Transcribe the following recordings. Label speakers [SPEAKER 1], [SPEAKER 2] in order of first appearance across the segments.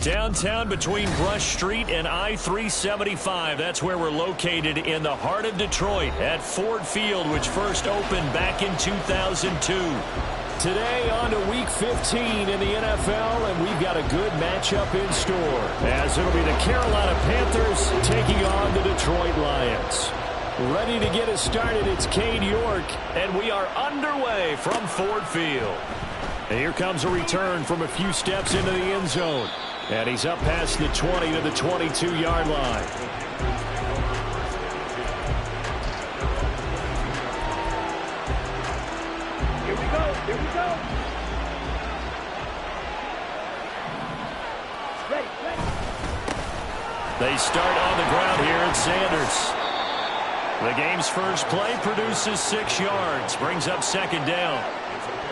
[SPEAKER 1] Downtown between Brush Street and I-375. That's where we're located in the heart of Detroit at Ford Field, which first opened back in 2002. Today on to Week 15 in the NFL, and we've got a good matchup in store, as it'll be the Carolina Panthers taking on the Detroit Lions. Ready to get us started, it's Cade York, and we are underway from Ford Field. And here comes a return from a few steps into the end zone. And he's up past the 20 to the 22-yard line.
[SPEAKER 2] Here we go. Here we go. Ready, ready.
[SPEAKER 1] They start on the ground here at Sanders. The game's first play produces 6 yards. Brings up second down.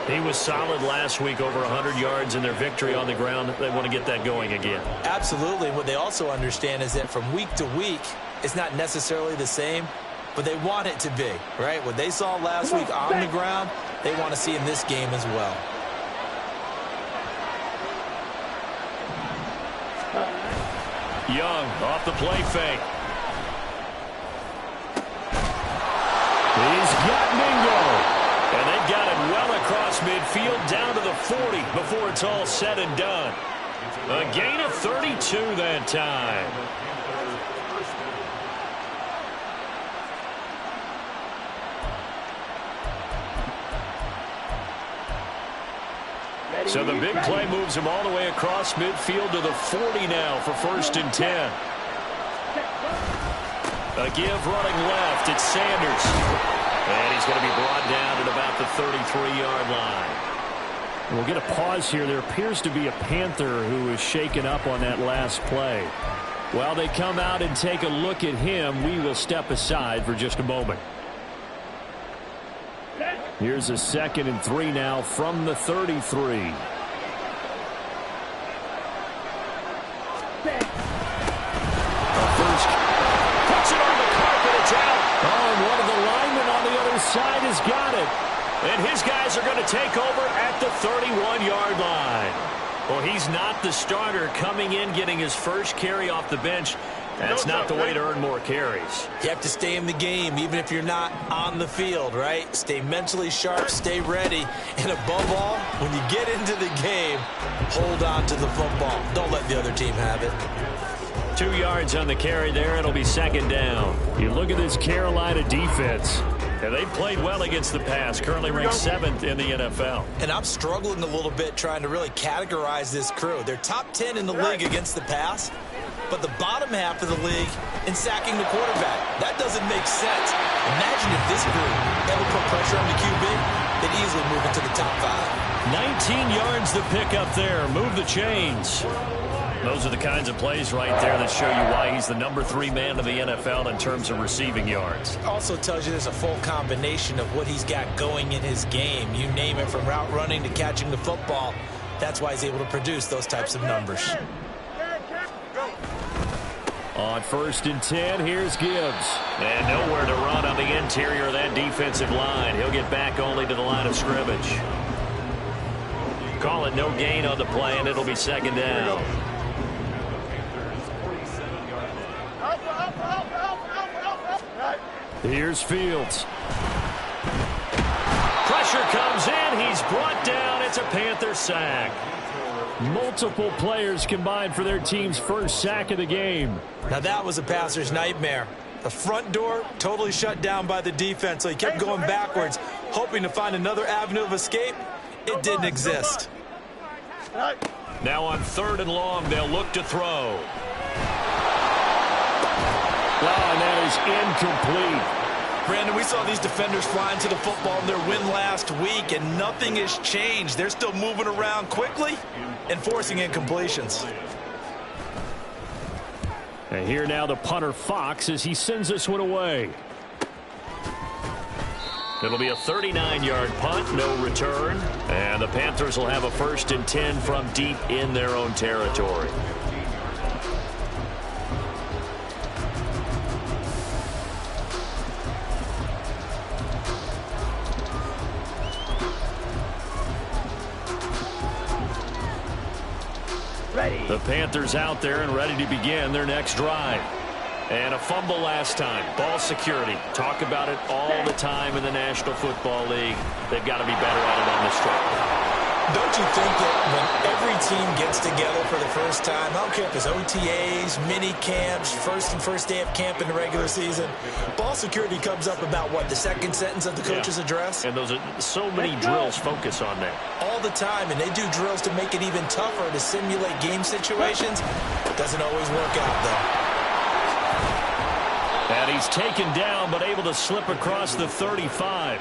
[SPEAKER 1] He was solid last week, over 100 yards in their victory on the ground. They want to get that going again.
[SPEAKER 3] Absolutely. What they also understand is that from week to week, it's not necessarily the same, but they want it to be, right? What they saw last week on the ground, they want to see in this game as well.
[SPEAKER 1] Young off the play fake. He's got Mingo. And they've got it well across midfield down to the 40 before it's all said and done. A gain of 32 that time. So the big play moves him all the way across midfield to the 40 now for 1st and 10. A give running left. It's Sanders. And he's going to be brought down at about the 33-yard line. We'll get a pause here. There appears to be a Panther who is shaken up on that last play. While they come out and take a look at him, we will step aside for just a moment. Here's a 2nd and 3 now from the 33. Side has got it. And his guys are going to take over at the 31-yard line. Well, he's not the starter coming in, getting his first carry off the bench. That's not the way to earn more carries.
[SPEAKER 3] You have to stay in the game, even if you're not on the field, right? Stay mentally sharp, stay ready. And above all, when you get into the game, hold on to the football. Don't let the other team have it.
[SPEAKER 1] 2 yards on the carry there. It'll be second down. You look at this Carolina defense. And they played well against the pass, currently ranked 7th in the NFL.
[SPEAKER 3] And I'm struggling a little bit trying to really categorize this crew. They're top 10 in the league against the pass, but the bottom half of the league in sacking the quarterback. That doesn't make sense. Imagine if this group ever put pressure on the QB, they'd easily move into the top 5.
[SPEAKER 1] 19 yards to pick up there. Move the chains. Those are the kinds of plays right there that show you why he's the number 3 man in the NFL in terms of receiving yards.
[SPEAKER 3] Also tells you there's a full combination of what he's got going in his game. You name it, from route running to catching the football. That's why he's able to produce those types of numbers.
[SPEAKER 1] On 1st and 10, here's Gibbs. And nowhere to run on the interior of that defensive line. He'll get back only to the line of scrimmage. Call it no gain on the play, and it'll be 2nd down. Here's Fields. Pressure comes in. He's brought down. It's a Panther sack. Multiple players combined for their team's first sack of the game.
[SPEAKER 3] Now that was a passer's nightmare. The front door totally shut down by the defense, so he kept going backwards, hoping to find another avenue of escape. It didn't exist.
[SPEAKER 1] Now on 3rd and long, they'll look to throw. Wow, and that is incomplete.
[SPEAKER 3] Brandon, we saw these defenders flying to the football in their win last week, and nothing has changed. They're still moving around quickly and forcing incompletions.
[SPEAKER 1] And here now the punter Fox as he sends this one away. It'll be a 39-yard punt, no return. And the Panthers will have a 1st and 10 from deep in their own territory. The Panthers out there and ready to begin their next drive. And a fumble last time. Ball security. Talk about it all the time in the National Football League. They've got to be better at it on this stretch.
[SPEAKER 3] Don't you think that when every team gets together for the first time, I don't care if it's OTAs, mini camps, first day of camp in the regular season, ball security comes up about what, the second sentence of the coach's address?
[SPEAKER 1] And those are so many drills focus on that.
[SPEAKER 3] All the time, and they do drills to make it even tougher to simulate game situations. Doesn't always work out, though.
[SPEAKER 1] And he's taken down, but able to slip across the 35.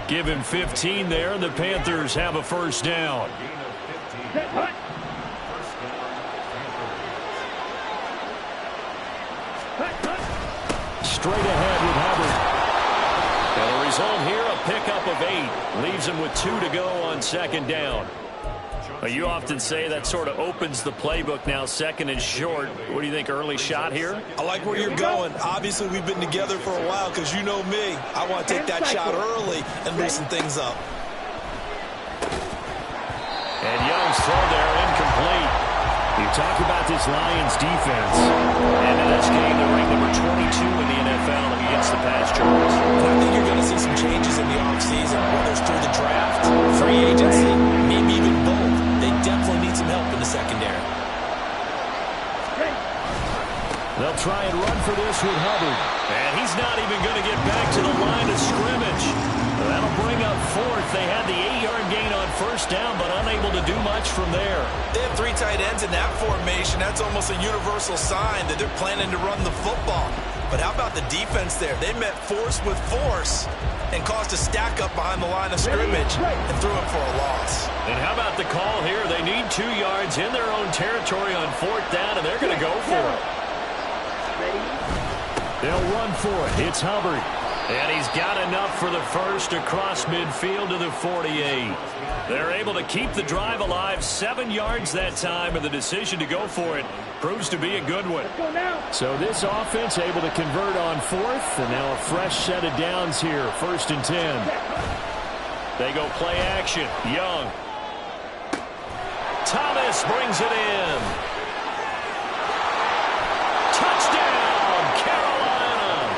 [SPEAKER 1] Give him 15 there, and the Panthers have a 1st down. Straight ahead with Hubbard. And the result here, a pickup of 8. Leaves him with 2 to go on 2nd down. You often say that sort of opens the playbook now, 2nd and short. What do you think, early shot here?
[SPEAKER 3] I like where you're going. Obviously, we've been together for a while because you know me. I want to take that shot early and loosen things up.
[SPEAKER 1] And Young's throw there, incomplete. You talk about this Lions defense. And in this game, they're ranked number 22 in the NFL against the pass yards.
[SPEAKER 3] I think you're going to see some changes in the offseason, whether it's through the draft, free agency, maybe even both. They definitely need some help in the secondary.
[SPEAKER 1] They'll try and run for this with Hubbard. And he's not even going to get back to the line of scrimmage. That'll bring up 4th. They had the 8-yard gain on 1st down, but unable to do much from there.
[SPEAKER 3] They have 3 tight ends in that formation. That's almost a universal sign that they're planning to run the football. But how about the defense there? They met force with force and caused a stack up behind the line of scrimmage and threw it for a loss.
[SPEAKER 1] And how about the call here? They need 2 yards in their own territory on 4th down, and they're going to go for it. They'll run for it. It's Hubbard. And he's got enough for the 1st across midfield to the 48. They're able to keep the drive alive, 7 yards that time, and the decision to go for it proves to be a good one. So this offense able to convert on 4th, and now a fresh set of downs here, 1st and 10. They go play action. Young. Thomas brings it in. Touchdown, Carolina.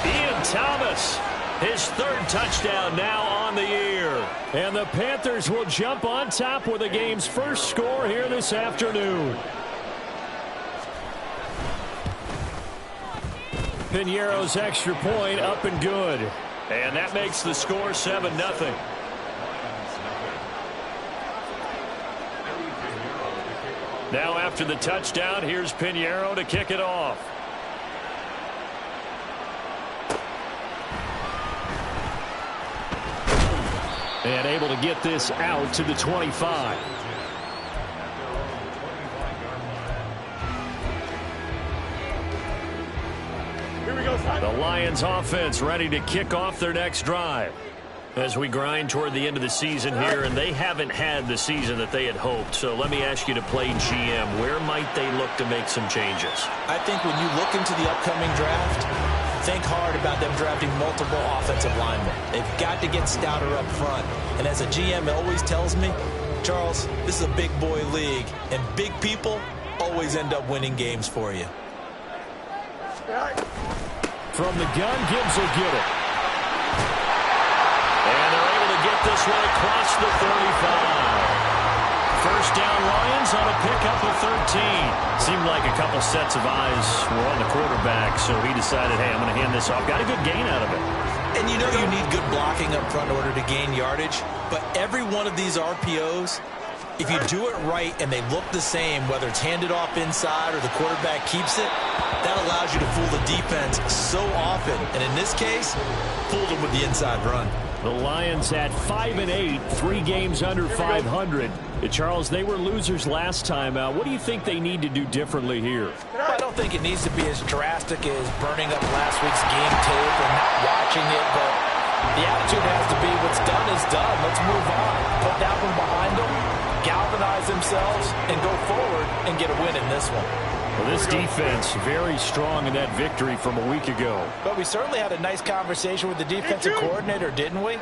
[SPEAKER 1] Ian Thomas, his 3rd touchdown now on the year. And the Panthers will jump on top with the game's first score here this afternoon. Piñeiro's extra point up and good. And that makes the score 7-0. Now after the touchdown, here's Piñeiro to kick it off. And able to get this out to the 25.
[SPEAKER 2] Here we go, son.
[SPEAKER 1] The Lions offense ready to kick off their next drive. As we grind toward the end of the season here, and they haven't had the season that they had hoped. So let me ask you to play GM. Where might they look to make some changes?
[SPEAKER 3] I think when you look into the upcoming draft, think hard about them drafting multiple offensive linemen. They've got to get stouter up front. And as a GM always tells me, Charles, this is a big boy league, and big people always end up winning games for you.
[SPEAKER 1] From the gun, Gibbs will get it. And they're able to get this one across the 35. First down, Lions on a pickup of 13. Seemed like a couple sets of eyes were on the quarterback, so he decided, hey, I'm going to hand this off. Got a good gain out of it.
[SPEAKER 3] And you know you need good blocking up front in order to gain yardage, but every one of these RPOs, if you do it right and they look the same, whether it's handed off inside or the quarterback keeps it, that allows you to fool the defense so often. And in this case, fooled them with the inside run.
[SPEAKER 1] The Lions at 5-8, 3 games under 500. Charles, they were losers last time out. What do you think they need to do differently here?
[SPEAKER 4] Well, I don't think it needs to be as drastic as burning up last week's game tape and not watching it, but the attitude has to be what's done is done. Let's move on. Put that one behind them, galvanize themselves, and go forward and get a win in this one.
[SPEAKER 1] Well, this defense very strong in that victory from a week ago.
[SPEAKER 4] But we certainly had a nice conversation with the defensive coordinator, didn't we?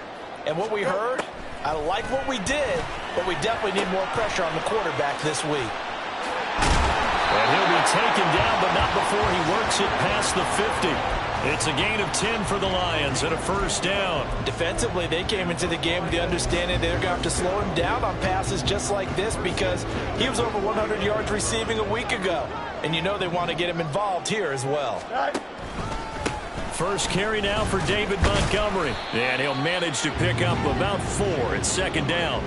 [SPEAKER 4] And what we heard, I like what we did, but we definitely need more pressure on the quarterback this week.
[SPEAKER 1] And he'll be taken down, but not before he works it past the 50. It's a gain of 10 for the Lions and a first down.
[SPEAKER 4] Defensively, they came into the game with the understanding they're going to have to slow him down on passes just like this because he was over 100 yards receiving a week ago. And you know they want to get him involved here as well.
[SPEAKER 1] First carry now for David Montgomery. And he'll manage to pick up about 4 at second down.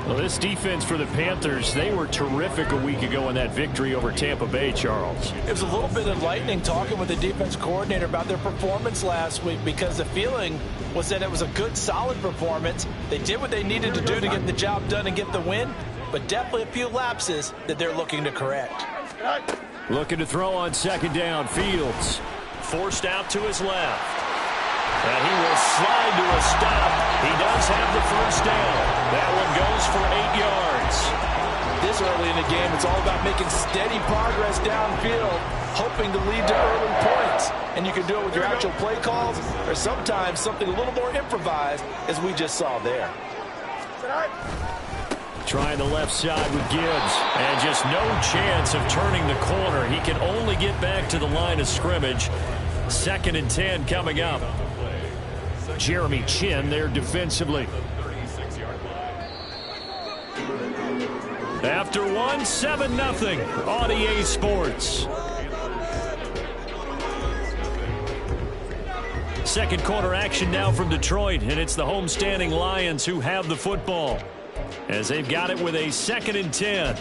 [SPEAKER 1] Well, this defense for the Panthers, they were terrific a week ago in that victory over Tampa Bay, Charles.
[SPEAKER 4] It was a little bit enlightening talking with the defense coordinator about their performance last week because the feeling was that it was a good, solid performance. They did what they needed to do to get the job done and get the win, but definitely a few lapses that they're looking to correct.
[SPEAKER 1] Looking to throw on second down. Fields forced out to his left. And he will slide to a stop. He does have the first down. That one goes for 8 yards.
[SPEAKER 4] This early in the game, it's all about making steady progress downfield, hoping to lead to early points. And you can do it with your actual play calls or sometimes something a little more improvised, as we just saw there.
[SPEAKER 1] Trying the left side with Gibbs. And just no chance of turning the corner. He can only get back to the line of scrimmage. 2nd and 10 coming up. Jeremy Chin there defensively. After 1, 7-0 on EA Sports. Second quarter action now from Detroit, and it's the homestanding Lions who have the football as they've got it with a 2nd and 10.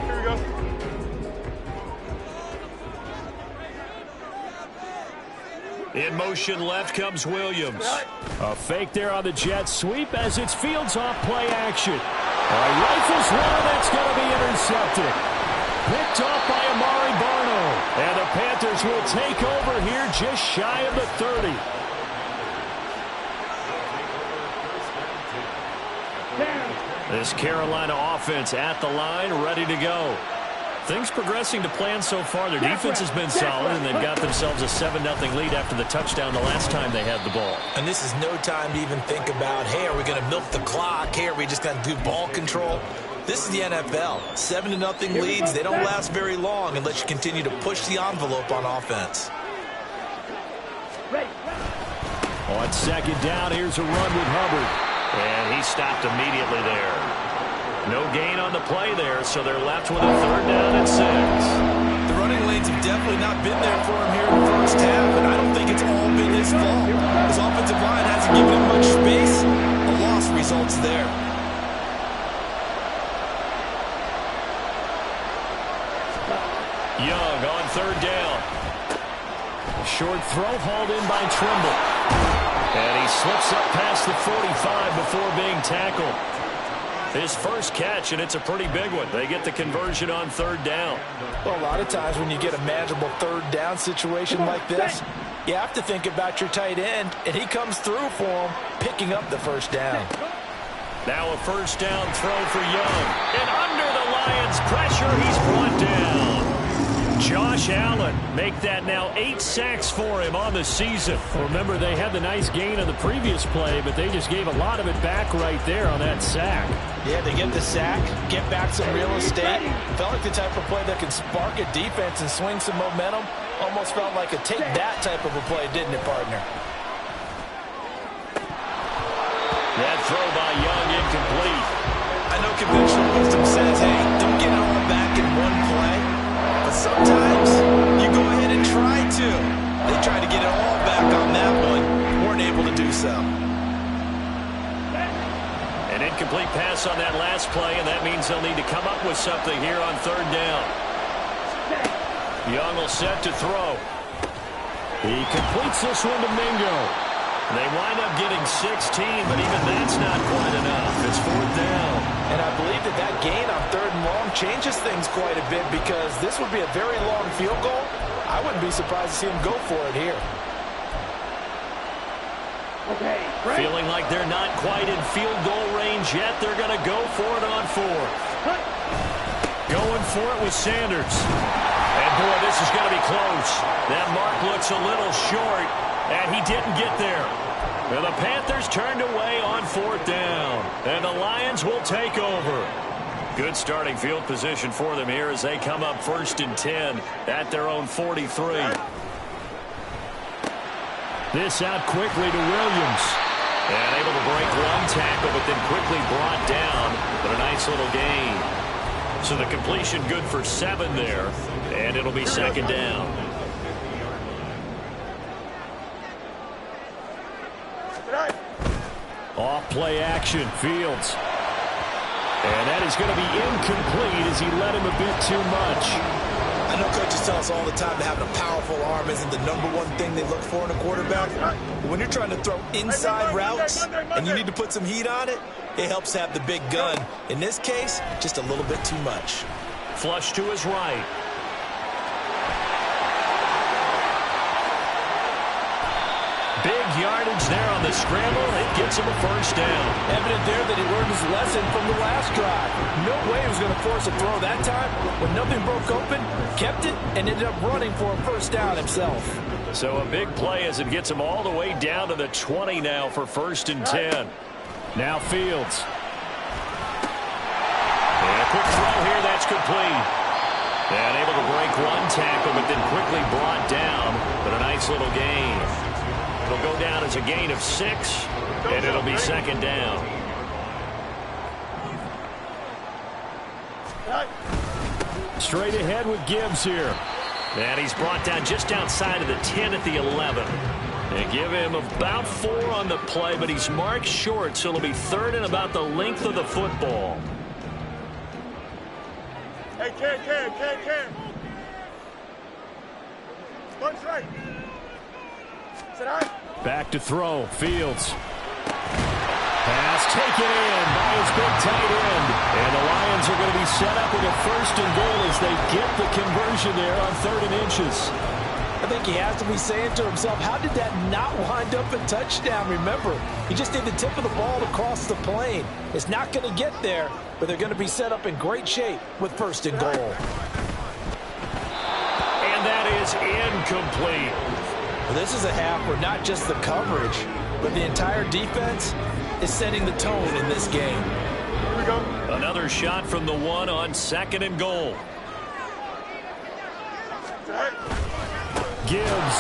[SPEAKER 2] Here we go.
[SPEAKER 1] In motion left comes Williams. A fake there on the jet sweep as it's Fields off play action. Rifles one that's going to be intercepted. Picked off by Amari Barno. And the Panthers will take over here just shy of the 30. This Carolina offense at the line, ready to go. Things progressing to plan so far. Their defense has been solid, and they've got themselves a 7-0 lead after the touchdown the last time they had the ball.
[SPEAKER 3] And this is no time to even think about, hey, are we going to milk the clock? Hey, are we just going to do ball control? This is the NFL. 7-0 leads, they don't last very long unless you continue to push the envelope on offense.
[SPEAKER 1] On second down, here's a run with Hubbard. And he stopped immediately there. No gain on the play there, so they're left with a 3rd down and 6.
[SPEAKER 3] The running lanes have definitely not been there for him here in the first half, and I don't think it's all been his fault. His offensive line hasn't given him much space. A loss results there.
[SPEAKER 1] Young on 3rd down. Short throw hauled in by Trimble. And he slips up past the 45 before being tackled. His first catch, and it's a pretty big one. They get the conversion on third down.
[SPEAKER 4] Well, a lot of times when you get a manageable third down situation like this, you have to think about your tight end, and he comes through for him, picking up the first down.
[SPEAKER 1] Now a first down throw for Young. And under the Lions' pressure, he's brought down. Josh Allen make that now 8 sacks for him on the season.
[SPEAKER 5] Remember, they had the nice gain on the previous play, but they just gave a lot of it back right there on that sack.
[SPEAKER 4] Yeah, they get the sack, get back some real estate. Felt like the type of play that can spark a defense and swing some momentum. Almost felt like a take that type of a play, didn't it, partner?
[SPEAKER 1] That throw by Young incomplete.
[SPEAKER 3] I know conventional wisdom says, hey, don't get it all back in one play. But sometimes you go ahead and try to. They tried to get it all back on that one. Weren't able to do so.
[SPEAKER 1] An incomplete pass on that last play, and that means they'll need to come up with something here on third down. Young will set to throw.
[SPEAKER 5] He completes this one to Mingo.
[SPEAKER 1] They wind up getting 16, but even that's not quite enough. It's fourth down.
[SPEAKER 4] And I believe that gain on third and long changes things quite a bit because this would be a very long field goal. I wouldn't be surprised to see him go for it here.
[SPEAKER 2] Okay,
[SPEAKER 1] Feeling like they're not quite in field goal range yet. They're going to go for it on fourth. Going for it with Sanders. And boy, this is going to be close. That mark looks a little short, and he didn't get there. And the Panthers turned away on fourth down, and the Lions will take over. Good starting field position for them here as they come up first and 10 at their own 43.
[SPEAKER 5] This out quickly to Williams.
[SPEAKER 1] And able to break one tackle, but then quickly brought down. But a nice little gain. So the completion good for 7 there, and it'll be second down.
[SPEAKER 5] Off play action, Fields. And that is going to be incomplete as he led him a bit too much.
[SPEAKER 3] I know coaches tell us all the time that having a powerful arm isn't the #1 thing they look for in a quarterback. But when you're trying to throw inside routes and you need to put some heat on it, it helps have the big gun. In this case, just a little bit too much.
[SPEAKER 1] Flush to his right. Big yardage there on the scramble. It gets him a first down.
[SPEAKER 4] Evident there that he learned his lesson from the last drive. No way he was going to force a throw that time. When nothing broke open, kept it, and ended up running for a first down himself.
[SPEAKER 1] So a big play as it gets him all the way down to the 20 now for first and 10.
[SPEAKER 5] Now Fields.
[SPEAKER 1] And a quick throw here, that's complete. And able to break one tackle, but then quickly brought down. But a nice little gain. It'll go down as a gain of 6, and it'll be second down.
[SPEAKER 5] Straight ahead with Gibbs here.
[SPEAKER 1] And he's brought down just outside of the 10 at the 11. They give him about 4 on the play, but he's marked short, so it'll be third and about the length of the football.
[SPEAKER 2] Hey, Cam. One straight. Sit on.
[SPEAKER 5] Back to throw, Fields. Pass taken in by his big tight end. And the Lions are going to be set up with a first and goal as they get the conversion there on 3rd and inches.
[SPEAKER 4] I think he has to be saying to himself, how did that not wind up a touchdown? Remember, he just did the tip of the ball across the plane. It's not going to get there, but they're going to be set up in great shape with first and goal.
[SPEAKER 1] And that is incomplete.
[SPEAKER 4] Well, this is a half where not just the coverage, but the entire defense is setting the tone in this game.
[SPEAKER 2] Here we go.
[SPEAKER 1] Another shot from the 1 on 2nd and goal.
[SPEAKER 5] Gibbs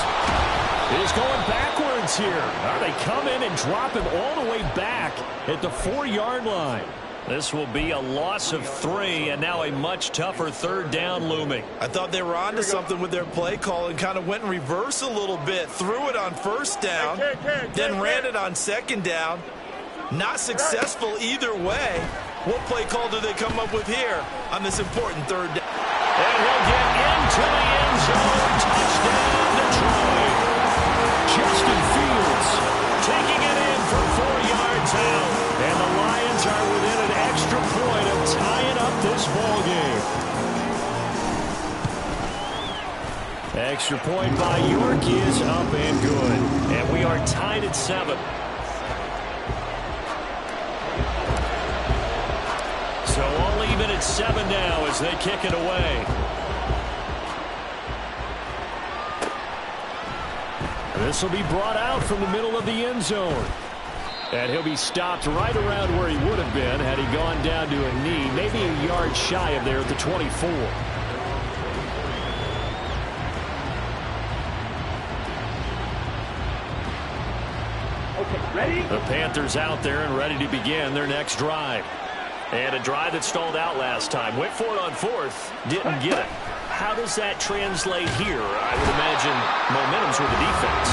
[SPEAKER 5] is going backwards here. They come in and drop him all the way back at the 4-yard line.
[SPEAKER 1] This will be a loss of 3, and now a much tougher 3rd down looming.
[SPEAKER 3] I thought they were onto something with their play call and kind of went in reverse a little bit. Threw it on 1st down, then ran it on 2nd down. Not successful either way. What play call do they come up with here on this important 3rd down?
[SPEAKER 1] And he'll get into the end zone. Touchdown, Detroit. Justin Fields taking it in for 4 yards out. And the Lions are within an extra Extra point by York is up and good. And we are tied at 7. So all even at 7 now as they kick it away. This will be brought out from the middle of the end zone. And he'll be stopped right around where he would have been had he gone down to a knee, maybe a yard shy of there at the 24.
[SPEAKER 2] Okay, ready?
[SPEAKER 1] The Panthers out there and ready to begin their next drive. And a drive that stalled out last time. Went for it on 4th, didn't get it. How does that translate here? I would imagine momentum's with the defense.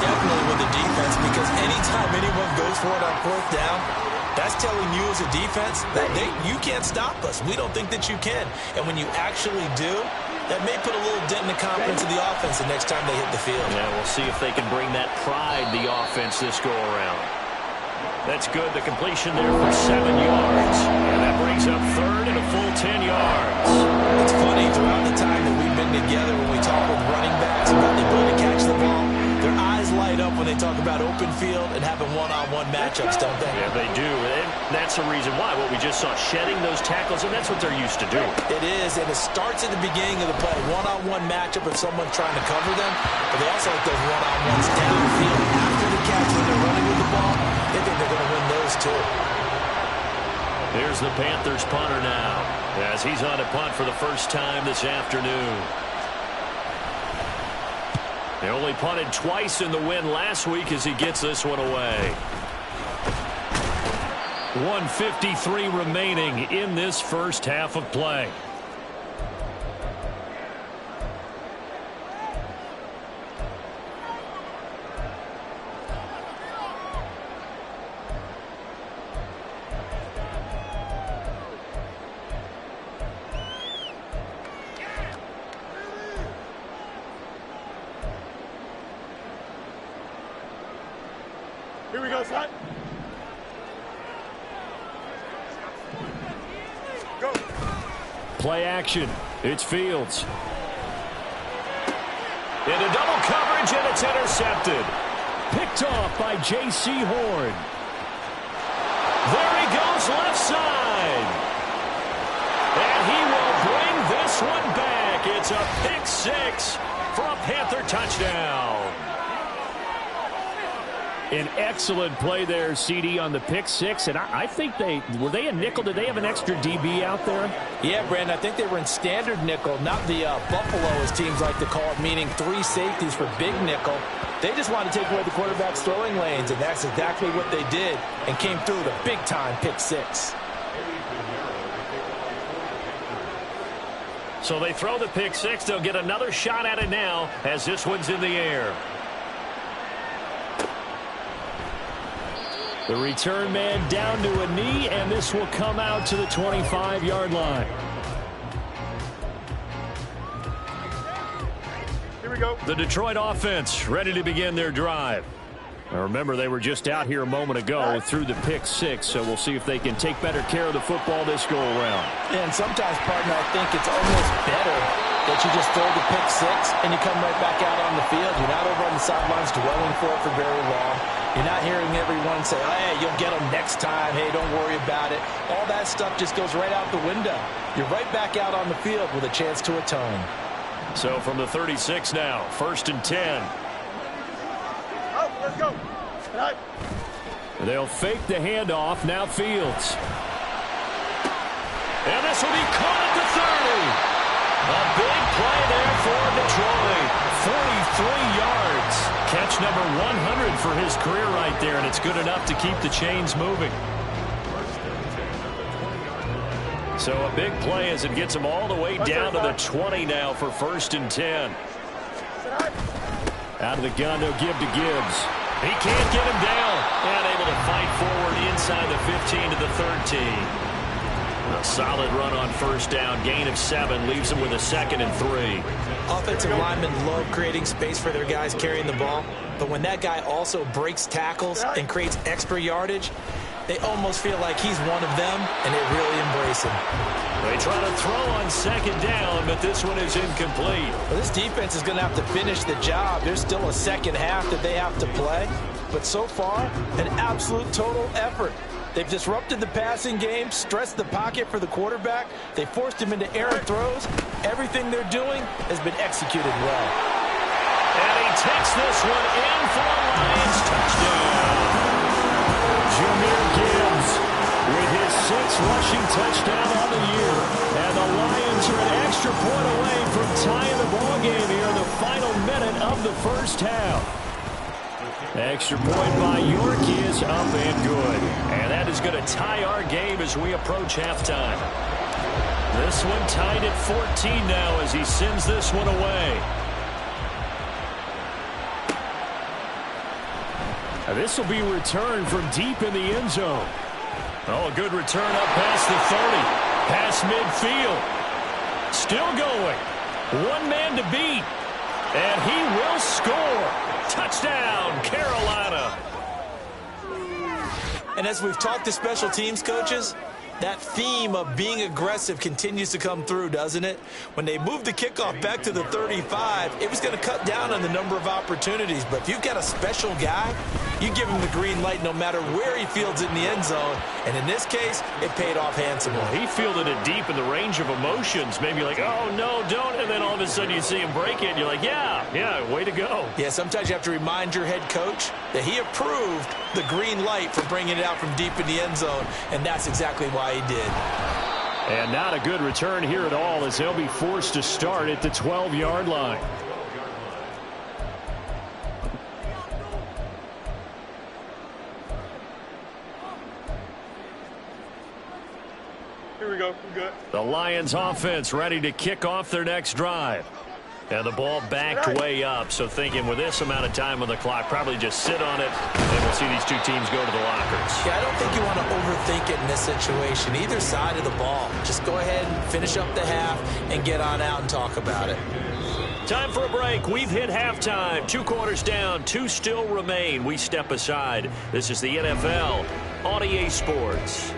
[SPEAKER 3] Definitely with the defense, because anytime anyone goes for it on 4th down, that's telling you as a defense that you can't stop us. We don't think that you can. And when you actually do, that may put a little dent in the confidence of the offense the next time they hit the field.
[SPEAKER 1] Yeah, we'll see if they can bring that pride, the offense, this go around. That's good. The completion there for 7 yards. And that brings up 3rd and a full 10 yards.
[SPEAKER 3] It's funny, throughout the time that we've been together, when we talk with running backs about the ability to catch the ball, their eyes light up when they talk about open field and having one-on-one matchups, don't they?
[SPEAKER 1] Yeah, they do. And that's the reason why. What we just saw, shedding those tackles, and that's what they're used to doing.
[SPEAKER 3] It is, and it starts at the beginning of the play. One-on-one matchup if someone's trying to cover them, but they also like those one-on-ones downfield after the catch when they're running with the ball. They think they're going to win those too.
[SPEAKER 1] Here's the Panthers punter now, as he's on a punt for the first time this afternoon. They only punted twice in the win last week as he gets this one away. 1:53 remaining in this first half of play.
[SPEAKER 2] Here we go, son. Go.
[SPEAKER 1] Play action. It's Fields. Into double coverage, and it's intercepted. Picked off by J.C. Horn. There he goes, left side. And he will bring this one back. It's a pick 6 for a Panther touchdown. An excellent play there, CD, on the pick 6. And I think were they a nickel? Did they have an extra DB out there?
[SPEAKER 4] Yeah, Brandon, I think they were in standard nickel, not the Buffalo, as teams like to call it, meaning 3 safeties for big nickel. They just wanted to take away the quarterback's throwing lanes, and that's exactly what they did, and came through with a big-time pick 6.
[SPEAKER 1] So they throw the pick 6. They'll get another shot at it now as this one's in the air. The return man down to a knee, and this will come out to the 25-yard line.
[SPEAKER 2] Here we go.
[SPEAKER 1] The Detroit offense ready to begin their drive. Now remember, they were just out here a moment ago through the pick 6, so we'll see if they can take better care of the football this go-around.
[SPEAKER 4] And sometimes, partner, I think it's almost better that you just throw the pick 6 and you come right back out on the field. You're not over on the sidelines dwelling for it for very long. You're not hearing everyone say, hey, you'll get them next time. Hey, don't worry about it. All that stuff just goes right out the window. You're right back out on the field with a chance to atone.
[SPEAKER 1] So from the 36 now, 1st and 10.
[SPEAKER 2] Oh, let's go. Right.
[SPEAKER 1] They'll fake the handoff. Now Fields. And this will be caught at the 30. A big play there for Detroit. 43 yards. Catch number 100 for his career right there, and it's good enough to keep the chains moving. So a big play as it gets him all the way down to the 20 now for 1st and 10. Out of the gun, they'll give to Gibbs. He can't get him down. And able to fight forward inside the 15 to the 13. A solid run on 1st down. Gain of 7 leaves them with a 2nd and 3.
[SPEAKER 3] Offensive linemen love creating space for their guys carrying the ball. But when that guy also breaks tackles and creates extra yardage, They almost feel like he's one of them, and they really embrace him.
[SPEAKER 1] They try to throw on second down, but this one is incomplete.
[SPEAKER 4] Well, this defense is going to have to finish the job. There's still a second half that they have to play. But so far, an absolute total effort. They've disrupted the passing game, stressed the pocket for the quarterback. They forced him into errant throws. Everything they're doing has been executed well.
[SPEAKER 1] And he takes this one in for a Lions touchdown. Jahmyr Gibbs with his 6th rushing touchdown on the year. And the Lions are an extra point away from tying the ball game here in the final minute of the first half. Extra point by York is up and good. And that is going to tie our game as we approach halftime. This one tied at 14 now as he sends this one away. This will be returned from deep in the end zone. Oh, a good return up past the 30. Past midfield. Still going. One man to beat. And he will score. Touchdown, Carolina.
[SPEAKER 3] And as we've talked to special teams coaches, that theme of being aggressive continues to come through, doesn't it? When they moved the kickoff back to the 35, it was going to cut down on the number of opportunities. But if you've got a special guy, you give him the green light no matter where he fields it in the end zone. And in this case, it paid off handsomely.
[SPEAKER 1] He fielded it deep in the range of emotions. Maybe like, oh, no, don't. And then all of a sudden you see him break it, and you're like, yeah, way to go.
[SPEAKER 3] Yeah, sometimes you have to remind your head coach that he approved the green light for bringing it out from deep in the end zone. And that's exactly why he did.
[SPEAKER 1] And not a good return here at all as they'll be forced to start at the 12-yard line.
[SPEAKER 2] Here we go. We're good.
[SPEAKER 1] The Lions offense ready to kick off their next drive. And the ball backed way up, so thinking with this amount of time on the clock, probably just sit on it, and we'll see these two teams go to the lockers.
[SPEAKER 3] Yeah, I don't think you want to overthink it in this situation. Either side of the ball. Just go ahead and finish up the half and get on out and talk about it.
[SPEAKER 1] Time for a break. We've hit halftime. 2 quarters down, 2 still remain. We step aside. This is the NFL on EA Sports.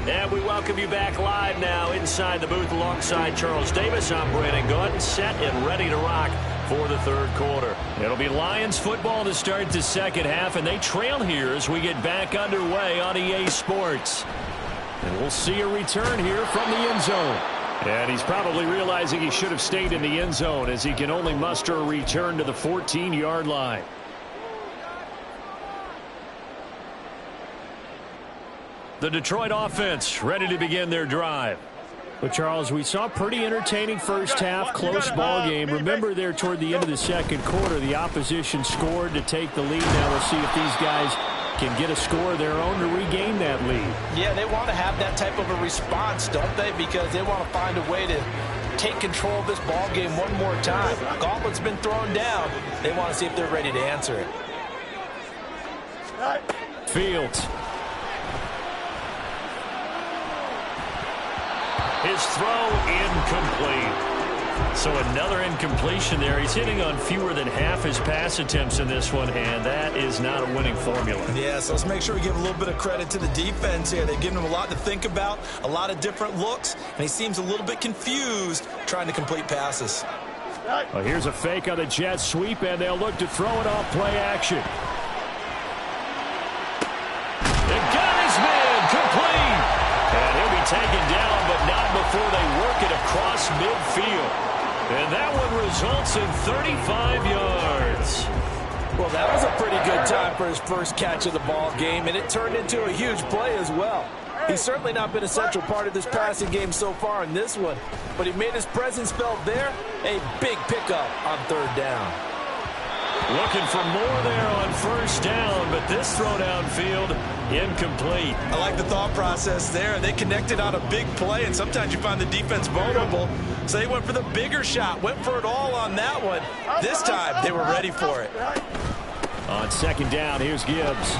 [SPEAKER 1] And we welcome you back live now inside the booth alongside Charles Davis. I'm Brandon Gaudin, set and ready to rock for the third quarter. It'll be Lions football to start the second half, and they trail here as we get back underway on EA Sports. And we'll see a return here from the end zone. And he's probably realizing he should have stayed in the end zone as he can only muster a return to the 14-yard line. The Detroit offense ready to begin their drive. But, Charles, we saw a pretty entertaining first half, close ball game. Remember there toward the end of the second quarter, the opposition scored to take the lead. Now we'll see if these guys can get a score of their own to regain that lead.
[SPEAKER 4] Yeah, they want to have that type of a response, don't they? Because they want to find a way to take control of this ball game one more time. Gauntlet's been thrown down. They want to see if they're ready to answer it.
[SPEAKER 1] Fields. His throw incomplete. So another incompletion there. He's hitting on fewer than half his pass attempts in this one, and that is not a winning formula.
[SPEAKER 3] Yeah, so let's make sure we give a little bit of credit to the defense here. They've given him a lot to think about, a lot of different looks, and he seems a little bit confused trying to complete passes.
[SPEAKER 1] Well, here's a fake on the jet sweep, and they'll look to throw it off play action. They got his man complete. And he'll be taken down, but not before they work it across midfield. And that one results in 35 yards.
[SPEAKER 4] Well, that was a pretty good time for his first catch of the ball game, and it turned into a huge play as well. He's certainly not been a central part of this passing game so far in this one, but he made his presence felt there. A big pickup on third down.
[SPEAKER 1] Looking for more there on first down, but this throw downfield, incomplete.
[SPEAKER 3] I like the thought process there. They connected on a big play, and sometimes you find the defense vulnerable. So they went for the bigger shot, went for it all on that one. This time, they were ready for it.
[SPEAKER 1] On second down, here's Gibbs.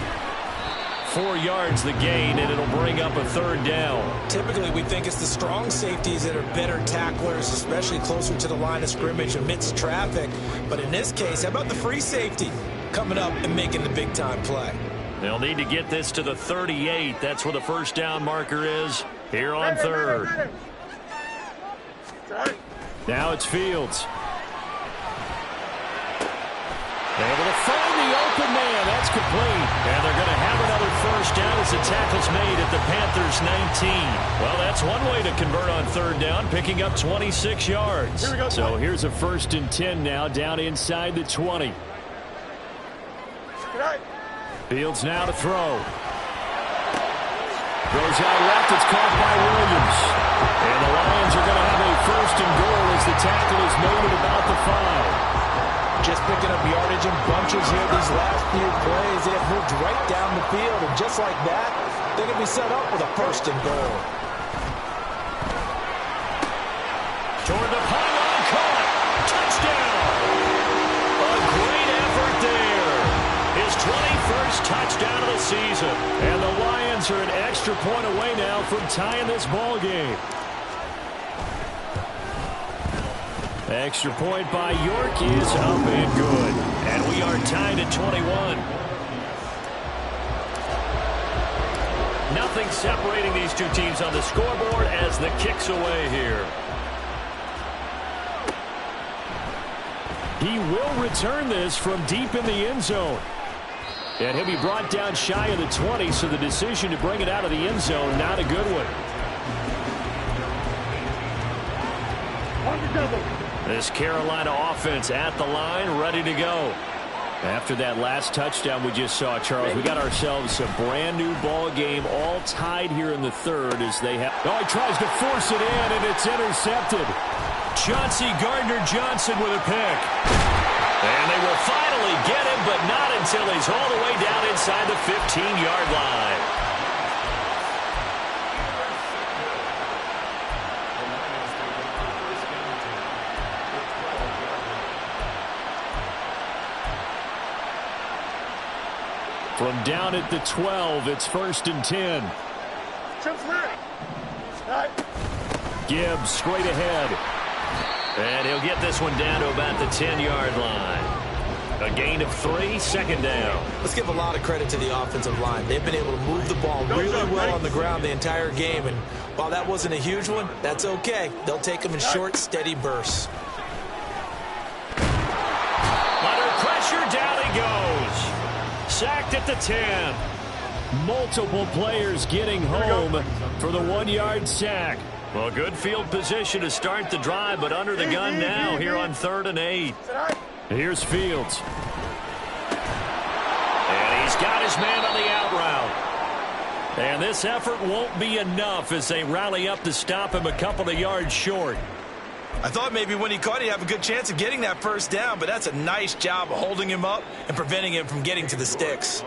[SPEAKER 1] 4 yards the gain, and it'll bring up a 3rd down.
[SPEAKER 3] Typically, we think it's the strong safeties that are better tacklers, especially closer to the line of scrimmage amidst traffic. But in this case, how about the free safety coming up and making the big-time play?
[SPEAKER 1] They'll need to get this to the 38. That's where the 1st down marker is here on 3rd. Now it's Fields. Able to find the open man. That's complete. And they're going to have another 1st down as the tackle's made at the Panthers' 19. Well, that's one way to convert on 3rd down, picking up 26 yards.
[SPEAKER 5] So here's a 1st and 10 now, down inside the 20. Fields now to throw. Goes out left. It's caught by Williams. And the Lions are going to have a 1st and goal as the tackle is made at about the 5.
[SPEAKER 4] Just picking up yardage in bunches here these last few plays. They have moved right down the field, and just like that, they're going to be set up with a 1st and goal.
[SPEAKER 1] Toward the pylon, caught. Touchdown. A great effort there. His 21st touchdown of the season.
[SPEAKER 5] And the Lions are an extra point away now from tying this ball game. Extra point by York is up and good.
[SPEAKER 1] And we are tied at 21. Nothing separating these two teams on the scoreboard as the kick's away here.
[SPEAKER 5] He will return this from deep in the end zone. And he'll be brought down shy of the 20, so the decision to bring it out of the end zone, not a good one.
[SPEAKER 1] This Carolina offense at the line, ready to go.
[SPEAKER 5] After that last touchdown we just saw, Charles, we got ourselves a brand new ball game, all tied here in the 3rd as they have. Oh, he tries to force it in, and it's intercepted.
[SPEAKER 1] Chauncey Gardner-Johnson with a pick. And they will finally get him, but not until he's all the way down inside the 15-yard line.
[SPEAKER 5] From down at the 12, it's 1st and 10. Gibbs straight ahead.
[SPEAKER 1] And he'll get this one down to about the 10-yard line. A gain of 3, 2nd down.
[SPEAKER 3] Let's give a lot of credit to the offensive line. They've been able to move the ball really well on the ground the entire game. And while that wasn't a huge one, that's okay. They'll take them in short, steady bursts.
[SPEAKER 1] Under pressure, down he goes. Sacked at the 10.
[SPEAKER 5] Multiple players getting home for the 1-yard sack.
[SPEAKER 1] Well, good field position to start the drive, but under the gun now here on 3rd and 8.
[SPEAKER 5] Here's Fields.
[SPEAKER 1] And he's got his man on the out route. And this effort won't be enough as they rally up to stop him a couple of yards short.
[SPEAKER 3] I thought maybe when he caught it, he'd have a good chance of getting that 1st down, but that's a nice job of holding him up and preventing him from getting to the sticks.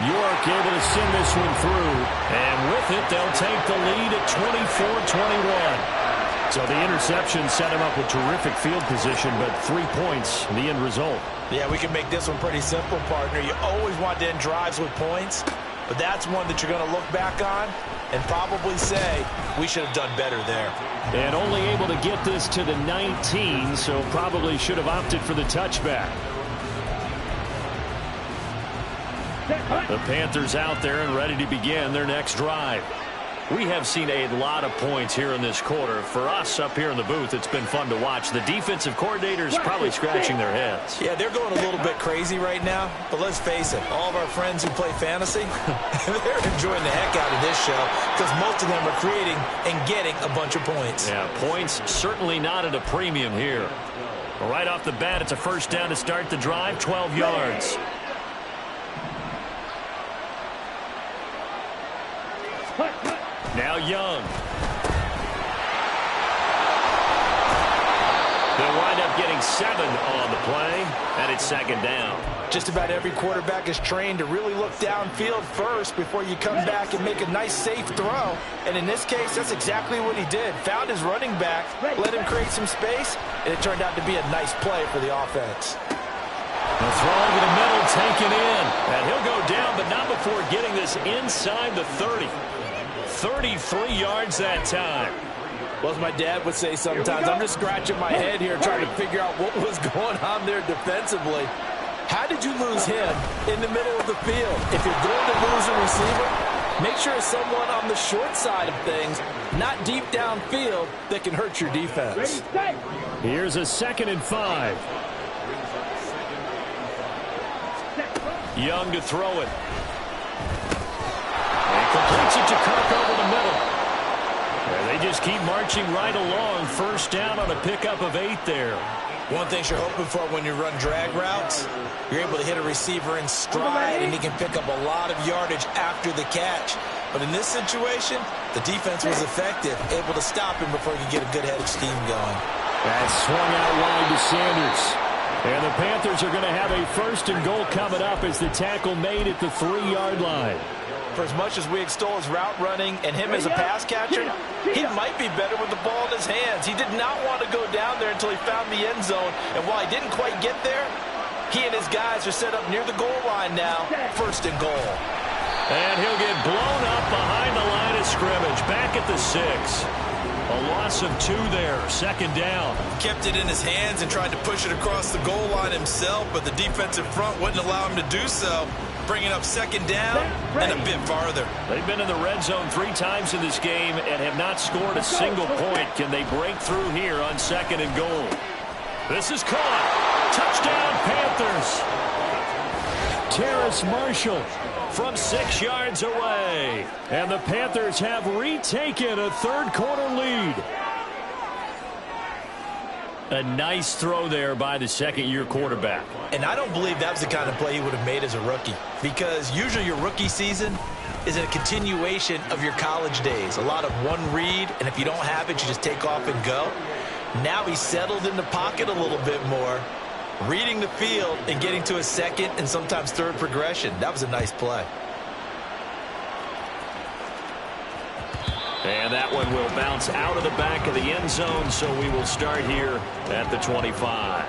[SPEAKER 5] York able to send this one through.
[SPEAKER 1] And with it, they'll take the lead at 24-21.
[SPEAKER 5] So the interception set him up with terrific field position, but 3 points, the end result.
[SPEAKER 4] Yeah, we can make this one pretty simple, partner. You always want to end drives with points, but that's one that you're going to look back on and probably say, we should have done better there.
[SPEAKER 5] And only able to get this to the 19, so probably should have opted for the touchback.
[SPEAKER 1] The Panthers out there and ready to begin their next drive. We have seen a lot of points here in this quarter. For us up here in the booth, it's been fun to watch. The defensive coordinators probably scratching their heads.
[SPEAKER 3] Yeah, they're going a little bit crazy right now, but let's face it, all of our friends who play fantasy, they're enjoying the heck out of this show because most of them are creating and getting a bunch of points.
[SPEAKER 1] Yeah, points certainly not at a premium here. Right off the bat, it's a 1st down to start the drive, 12 yards. Now Young. They'll wind up getting 7 on the play, and it's 2nd down.
[SPEAKER 4] Just about every quarterback is trained to really look downfield first before you come back and make a nice, safe throw. And in this case, that's exactly what he did. Found his running back, let him create some space, and it turned out to be a nice play for the offense.
[SPEAKER 1] The throw over the middle, taken in. And he'll go down, but not before getting this inside the 30. 33 yards that time.
[SPEAKER 4] Well, as my dad would say sometimes, I'm just scratching my head here trying to figure out what was going on there defensively. How did you lose him in the middle of the field? If you're going to lose a receiver, make sure it's someone on the short side of things, not deep downfield, that can hurt your defense.
[SPEAKER 5] Here's a 2nd and 5.
[SPEAKER 1] Young to throw it. And completes it to Kirk over the middle. And they just keep marching right along. First down on a pickup of 8 there.
[SPEAKER 3] One thing you're hoping for when you run drag routes, you're able to hit a receiver in stride, and he can pick up a lot of yardage after the catch. But in this situation, the defense was effective, able to stop him before he could get a good head of steam going.
[SPEAKER 5] That swung out wide to Sanders. And the Panthers are going to have a 1st and goal coming up as the tackle made at the 3-yard line.
[SPEAKER 4] For as much as we extol his route running and him as a pass catcher, he might be better with the ball in his hands. He did not want to go down there until he found the end zone. And while he didn't quite get there, he and his guys are set up near the goal line now. 1st and goal.
[SPEAKER 1] And he'll get blown up behind the line of scrimmage. Back at the 6. A loss of 2 there. 2nd down.
[SPEAKER 3] Kept it in his hands and tried to push it across the goal line himself, but the defensive front wouldn't allow him to do so. Bringing up 2nd down and a bit farther.
[SPEAKER 1] They've been in the red zone 3 times in this game and have not scored a single point. Can they break through here on 2nd and goal? This is caught. Touchdown, Panthers. Terrace Marshall from 6 yards away. And the Panthers have retaken a 3rd-quarter lead. A nice throw there by the 2nd-year quarterback.
[SPEAKER 3] And I don't believe that was the kind of play he would have made as a rookie, because usually your rookie season is a continuation of your college days. A lot of one read, and if you don't have it, you just take off and go. Now he's settled in the pocket a little bit more, reading the field and getting to a 2nd and sometimes 3rd progression. That was a nice play.
[SPEAKER 1] And that one will bounce out of the back of the end zone, so we will start here at the 25.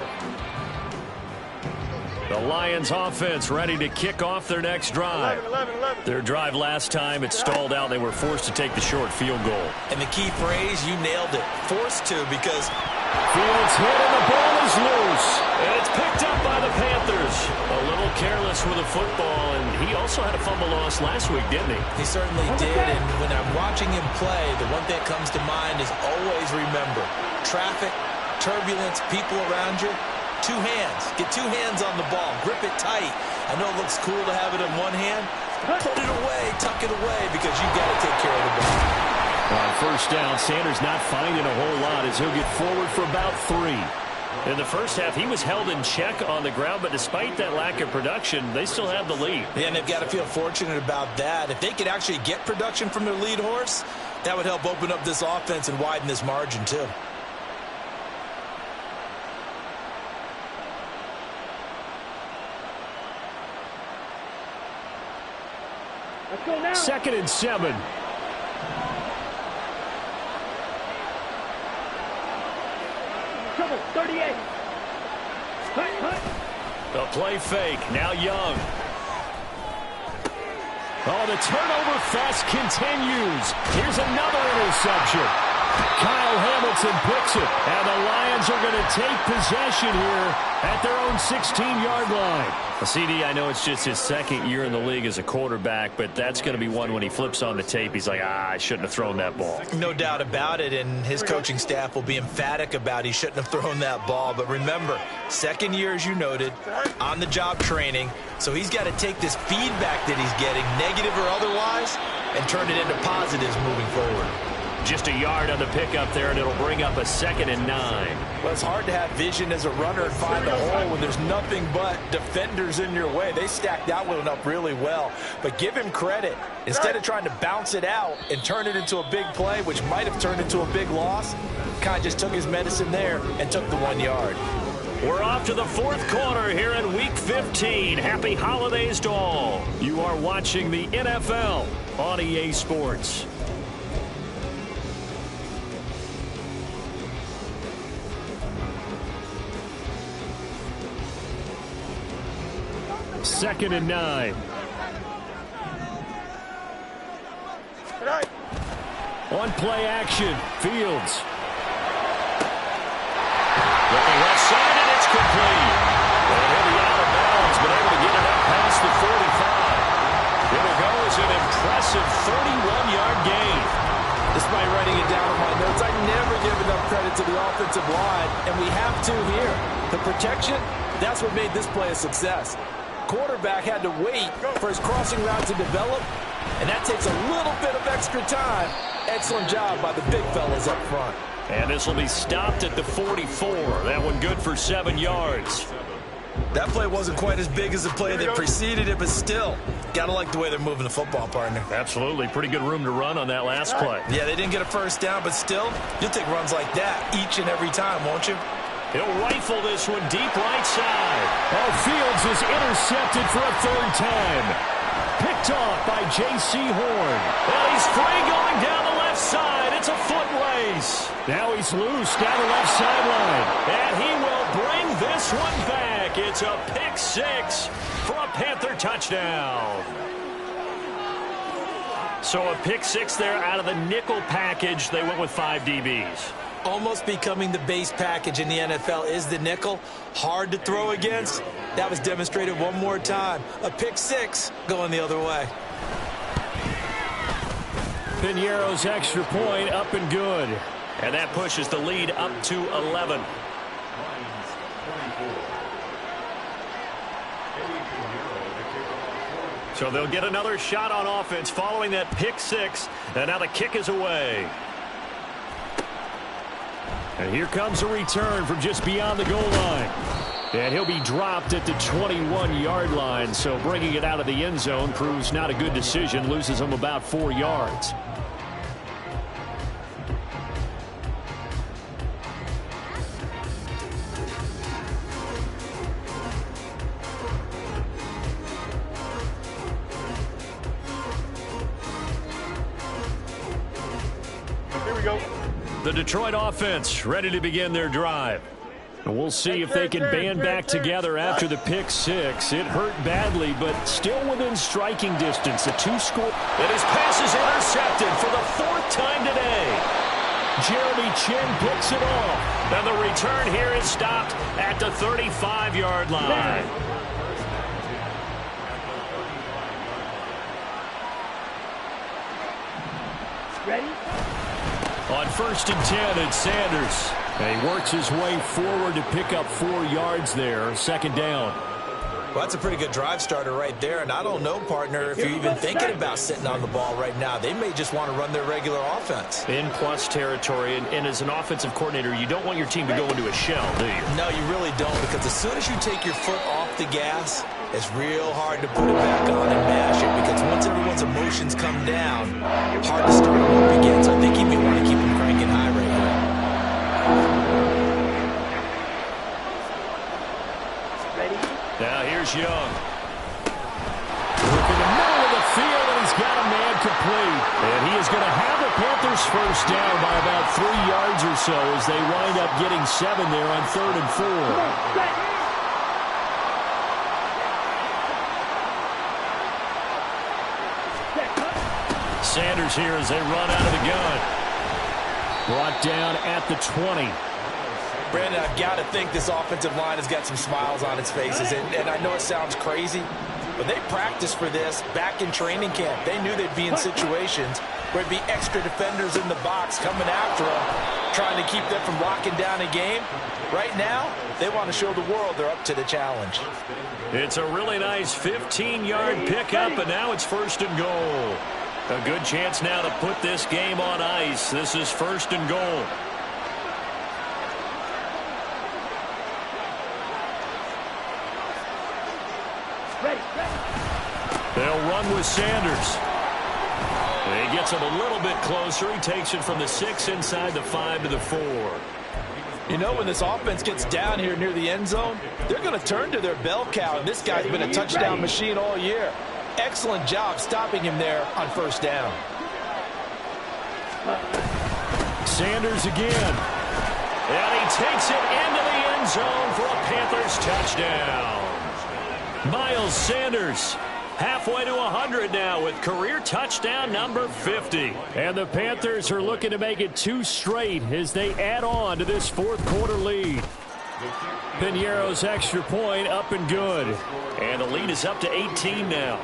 [SPEAKER 1] The Lions offense ready to kick off their next drive.
[SPEAKER 2] 11.
[SPEAKER 1] Their drive last time, it stalled out. They were forced to take the short field goal.
[SPEAKER 3] And the key phrase, you nailed it. Forced to, because
[SPEAKER 1] Fields hit and the ball is loose. And it's picked up by the Panthers. A little careless with the football, and he also had a fumble loss last week, didn't he?
[SPEAKER 3] he certainly did. And when I'm watching him play, the one thing that comes to mind is always remember, traffic, turbulence, people around you, 2 hands. Get 2 hands on the ball. Grip it tight. I know it looks cool to have it in one hand. Put it away, tuck it away, because you've got to take care of the ball.
[SPEAKER 5] On 1st down, Sanders not finding a whole lot as he'll get forward for about 3.
[SPEAKER 1] In the first half, he was held in check on the ground, but despite that lack of production, they still have the lead.
[SPEAKER 3] Yeah, and they've got to feel fortunate about that. If they could actually get production from their lead horse, that would help open up this offense and widen this margin too.
[SPEAKER 2] Let's go now.
[SPEAKER 5] 2nd and 7.
[SPEAKER 2] Trouble, 38.
[SPEAKER 1] The play fake, now Young. Oh, the turnover fest continues. Here's another interception. Kyle Hamilton picks it, and the Lions are going to take possession here at their own 16-yard line. CD, I know it's just his 2nd year in the league as a quarterback, but that's going to be one when he flips on the tape, he's like, I shouldn't have thrown that ball.
[SPEAKER 3] No doubt about it, and his coaching staff will be emphatic about he shouldn't have thrown that ball. But remember, 2nd year, as you noted, on-the-job training, so he's got to take this feedback that he's getting, negative or otherwise, and turn it into positives moving forward.
[SPEAKER 1] Just a yard on the pickup there, and it'll bring up a 2nd and 9.
[SPEAKER 4] Well, it's hard to have vision as a runner and find the hole when there's nothing but defenders in your way. They stacked that one up really well. But give him credit. Instead of trying to bounce it out and turn it into a big play, which might have turned into a big loss, kind of just took his medicine there and took the 1 yard.
[SPEAKER 1] We're off to the 4th quarter here in Week 15. Happy holidays to all. You are watching the NFL on EA Sports.
[SPEAKER 5] 2nd and 9. On play action, Fields.
[SPEAKER 1] Looking left side, and it's complete. And he'll be out of bounds, but able to get it up past the 45. It'll go as an impressive 31-yard gain.
[SPEAKER 4] Despite writing it down in my notes, I never give enough credit to the offensive line, and we have to here. The protection, that's what made this play a success. Quarterback had to wait for his crossing route to develop, and that takes a little bit of extra time. Excellent job by the big fellas up front.
[SPEAKER 1] And this will be stopped at the 44. That one good for 7 yards.
[SPEAKER 3] That play wasn't quite as big as the play that preceded it, but still, gotta like the way they're moving the football, partner.
[SPEAKER 1] Absolutely. Pretty good room to run on that last play.
[SPEAKER 3] Yeah, they didn't get a first down, but still, you'll take runs like that each and every time, won't you?
[SPEAKER 1] He'll rifle this one deep right side.
[SPEAKER 5] Oh, Fields is intercepted for a 3rd time. Picked off by J.C. Horn.
[SPEAKER 1] Well, he's free going down the left side. It's a foot race.
[SPEAKER 5] Now he's loose down the left sideline.
[SPEAKER 1] And he will bring this one back. It's a pick 6 for a Panther touchdown. So a pick 6 there out of the nickel package. They went with 5 DBs.
[SPEAKER 3] Almost becoming the base package in the NFL is the nickel. Hard to throw against. That was demonstrated one more time. A pick 6 going the other way.
[SPEAKER 5] Piñeiro's extra point up and good.
[SPEAKER 1] And that pushes the lead up to 11. So they'll get another shot on offense following that pick 6. And now the kick is away.
[SPEAKER 5] And here comes a return from just beyond the goal line. And he'll be dropped at the 21-yard line. So bringing it out of the end zone proves not a good decision. Loses him about 4 yards. The Detroit offense ready to begin their drive. And we'll see if they can band back together after the pick 6. It hurt badly, but still within striking distance. A 2-score.
[SPEAKER 1] And his pass is intercepted for the 4th time today.
[SPEAKER 5] Jeremy Chin picks it off.
[SPEAKER 1] And the return here is stopped at the 35-yard line.
[SPEAKER 2] Ready?
[SPEAKER 5] On 1st and 10, it's Sanders. And he works his way forward to pick up 4 yards there. 2nd down.
[SPEAKER 3] Well, that's a pretty good drive starter right there. And I don't know, partner, if you're even thinking about sitting on the ball right now. They may just want to run their regular offense.
[SPEAKER 1] In plus territory. And as an offensive coordinator, you don't want your team to go into a shell, do you?
[SPEAKER 3] No, you really don't. Because as soon as you take your foot off the gas, it's real hard to put it back on and mash it. Because once everyone's emotions come down, hard to start them up again. So I think you may want to keep them cranking high right here.
[SPEAKER 1] Now here's Young.
[SPEAKER 5] Look in the middle of the field, and he's got a man complete. And he is going to have the Panthers first down by about 3 yards or so as they wind up getting 7 there on 3rd and 4. Sanders here as they run out of the gun. Brought down at the 20.
[SPEAKER 4] Brandon, I've got to think this offensive line has got some smiles on its faces. And I know it sounds crazy, but they practiced for this back in training camp. They knew they'd be in situations where it'd be extra defenders in the box coming after them, trying to keep them from locking down a game. Right now, they want to show the world they're up to the challenge.
[SPEAKER 1] It's a really nice 15-yard pickup, and now it's 1st and goal. A good chance now to put this game on ice. This is 1st and goal. They'll run with Sanders. He gets him a little bit closer. He takes it from the 6 inside the 5 to the 4.
[SPEAKER 4] You know, when this offense gets down here near the end zone, they're going to turn to their bell cow, and this guy's been a touchdown machine all year. Excellent job stopping him there on 1st down.
[SPEAKER 5] Sanders again.
[SPEAKER 1] And he takes it into the end zone for a Panthers touchdown. Miles Sanders halfway to 100 now with career touchdown number 50.
[SPEAKER 5] And the Panthers are looking to make it 2 straight as they add on to this fourth quarter lead. Piñeiro's extra point up and good.
[SPEAKER 1] And the lead is up to 18 now.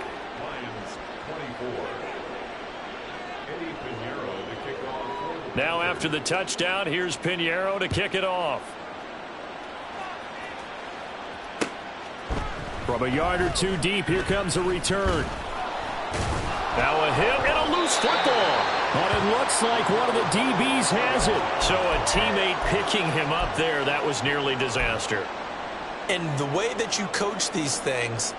[SPEAKER 1] Now after the touchdown, here's Piñeiro to kick it off.
[SPEAKER 5] From a yard or two deep, here comes a return.
[SPEAKER 1] Now a hit and a loose football.
[SPEAKER 5] But it looks like one of the DBs has it.
[SPEAKER 1] So a teammate picking him up there, that was nearly disaster.
[SPEAKER 3] And the way that you coach these things,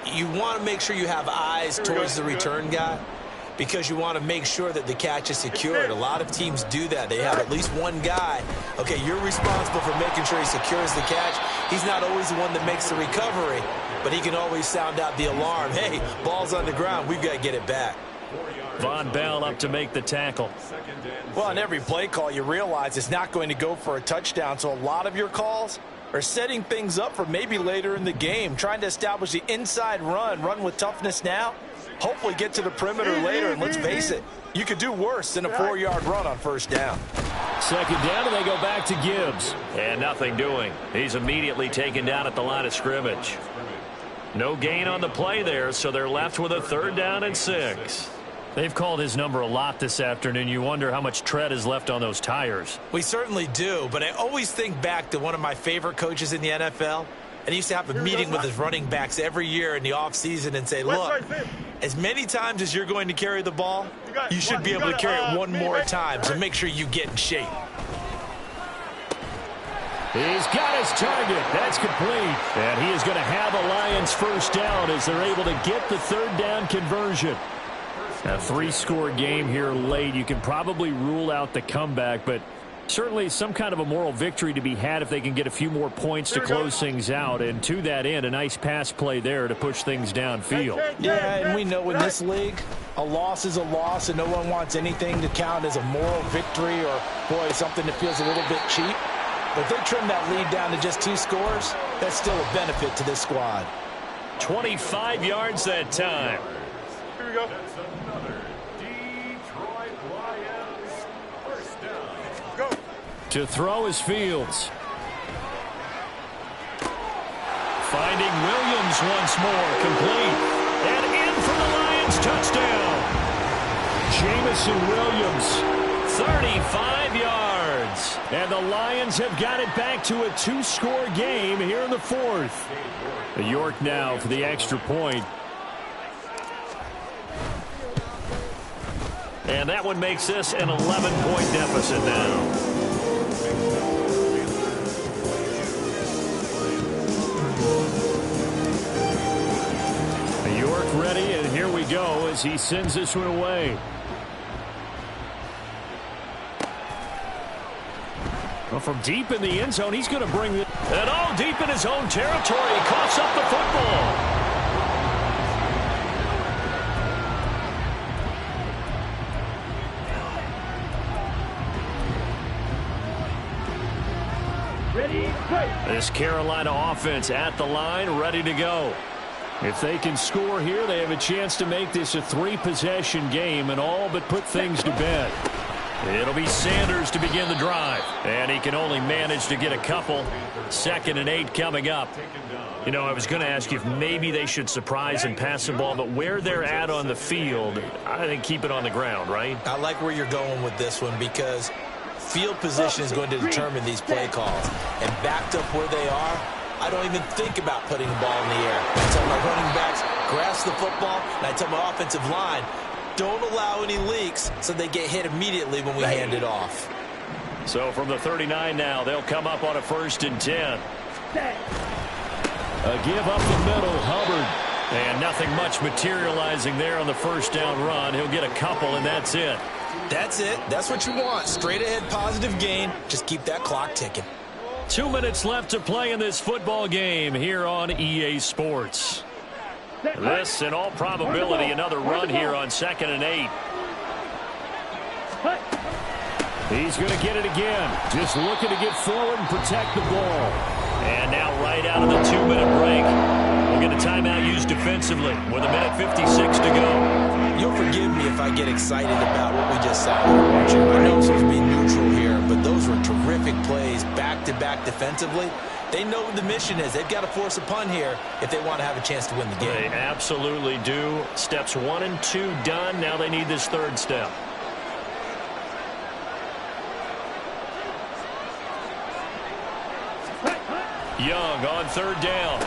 [SPEAKER 3] you want to make sure you have eyes towards the return guy because you want to make sure that the catch is secured. A lot of teams do that. They have at least one guy. Okay, you're responsible for making sure he secures the catch. He's not always the one that makes the recovery, but he can always sound out the alarm. Hey, ball's on the ground. We've got to get it back.
[SPEAKER 1] Von Bell up to make the tackle.
[SPEAKER 4] Well, on every play call, you realize it's not going to go for a touchdown, so a lot of your calls are setting things up for maybe later in the game, trying to establish the inside run with toughness now, hopefully get to the perimeter later, and let's face it, you could do worse than a 4-yard run on first down.
[SPEAKER 5] Second down, and they go back to Gibbs.
[SPEAKER 1] And nothing doing. He's immediately taken down at the line of scrimmage. No gain on the play there, so they're left with a 3rd down and 6.
[SPEAKER 5] They've called his number a lot this afternoon. You wonder how much tread is left on those tires.
[SPEAKER 3] We certainly do, but I always think back to one of my favorite coaches in the NFL, and he used to have a meeting with his running backs every year in the offseason and say, look, as many times as you're going to carry the ball, you should be able to carry it one more time, so make sure you get in shape.
[SPEAKER 5] He's got his target. That's complete. And he is going to have a Lions first down as they're able to get the 3rd down conversion. A 3-score game here late. You can probably rule out the comeback, but certainly some kind of a moral victory to be had if they can get a few more points to close things out. And to that end, a nice pass play there to push things downfield.
[SPEAKER 4] Yeah, and we know in this league, a loss is a loss, and no one wants anything to count as a moral victory or, boy, something that feels a little bit cheap. But if they trim that lead down to just 2 scores, that's still a benefit to this squad.
[SPEAKER 1] 25 yards that time.
[SPEAKER 2] Here we go.
[SPEAKER 5] To throw is Fields.
[SPEAKER 1] Finding Williams once more, complete. And in for the Lions touchdown.
[SPEAKER 5] Jamison Williams.
[SPEAKER 1] 35 yards.
[SPEAKER 5] And the Lions have got it back to a 2-score game here in the 4th. York now for the extra point.
[SPEAKER 1] And that one makes this an 11-point deficit now.
[SPEAKER 5] York ready, and here we go as he sends this one away. Well, from deep in the end zone, he's going to bring it.
[SPEAKER 1] And all deep in his own territory. He coughs up the football. This Carolina offense at the line, ready to go.
[SPEAKER 5] If they can score here, they have a chance to make this a 3-possession game and all but put things to bed.
[SPEAKER 1] It'll be Sanders to begin the drive. And he can only manage to get a couple. 2nd and 8 coming up. You know, I was going to ask you if maybe they should surprise and pass the ball, but where they're at on the field, I think keep it on the ground, right?
[SPEAKER 3] I like where you're going with this one because field position is going to determine these play calls. And backed up where they are, I don't even think about putting the ball in the air. I tell my running backs, grasp the football, and I tell my offensive line, don't allow any leaks so they get hit immediately when we hand it off.
[SPEAKER 1] So from the 39 now, they'll come up on a 1st and 10.
[SPEAKER 5] A give up the middle, Hubbard.
[SPEAKER 1] And nothing much materializing there on the 1st down run. He'll get a couple, and that's it.
[SPEAKER 3] That's it. That's what you want. Straight ahead positive gain. Just keep that clock ticking.
[SPEAKER 1] 2 minutes left to play in this football game here on EA Sports. This, in all probability, another run here on 2nd and 8.
[SPEAKER 5] He's going to get it again. Just looking to get forward and protect the ball.
[SPEAKER 1] And now right out of the 2-minute break, we'll get a timeout used defensively with 1:56 to go.
[SPEAKER 3] You'll forgive me if I get excited about what we just saw here, Archer. I know I'm supposed to be neutral here, but those were terrific plays back-to-back defensively. They know what the mission is. They've got to force a punt here if they want to have a chance to win the game.
[SPEAKER 1] They absolutely do. Steps 1 and 2 done. Now they need this third step. Young on third down.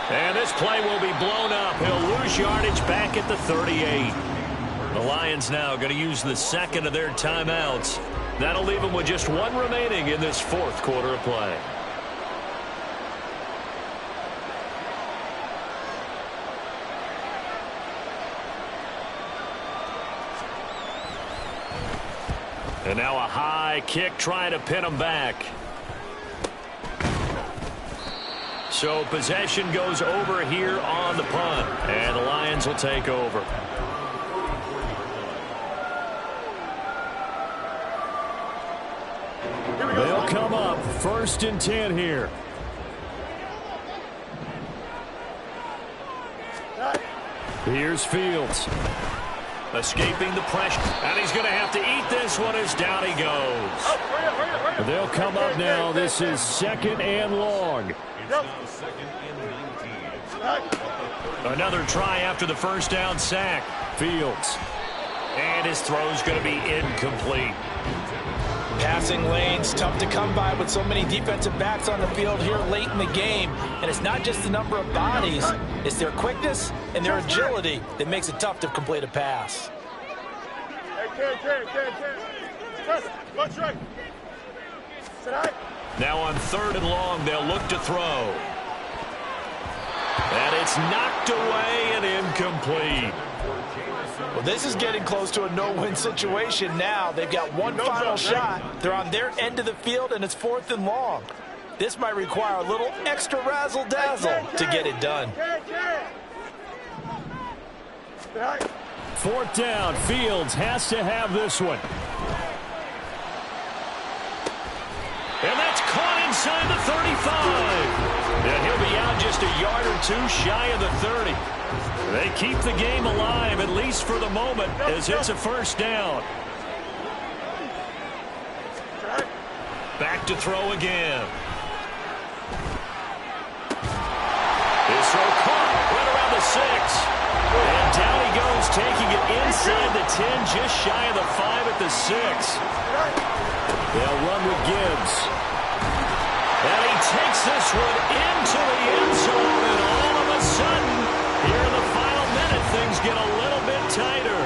[SPEAKER 1] And this play will be blown up. He'll lose yardage back at the 38. The Lions now going to use the second of their timeouts. That'll leave them with just one remaining in this fourth quarter of play. And now a high kick trying to pin them back. So possession goes over here on the punt. And the Lions will take over. They'll come up 1st and 10 here. Here's Fields. Escaping the pressure. And he's going to have to eat this one as down he goes. They'll come up now. This is 2nd and long. Another try after the first down sack. Fields. And his throw's going to be incomplete.
[SPEAKER 4] Passing lanes, tough to come by with so many defensive backs on the field here late in the game. And it's not just the number of bodies, it's their quickness and their agility that makes it tough to complete a pass.
[SPEAKER 1] Now on 3rd and long, they'll look to throw. And it's knocked away and incomplete.
[SPEAKER 4] Well, this is getting close to a no-win situation now. They've got one final shot. They're on their end of the field, and it's 4th and long. This might require a little extra razzle-dazzle to get it done.
[SPEAKER 1] 4th down. Fields has to have this one. And that's caught inside the 35. And he'll be out just a yard or two shy of the 30. They keep the game alive, at least for the moment, as it's a 1st down. Back to throw again. His throw caught right around the 6. And down he goes, taking it inside the 10, just shy of the 5 at the 6. They'll run with Gibbs. And he takes this one into the end zone, and all of a sudden, here in the final minute, things get a little bit tighter.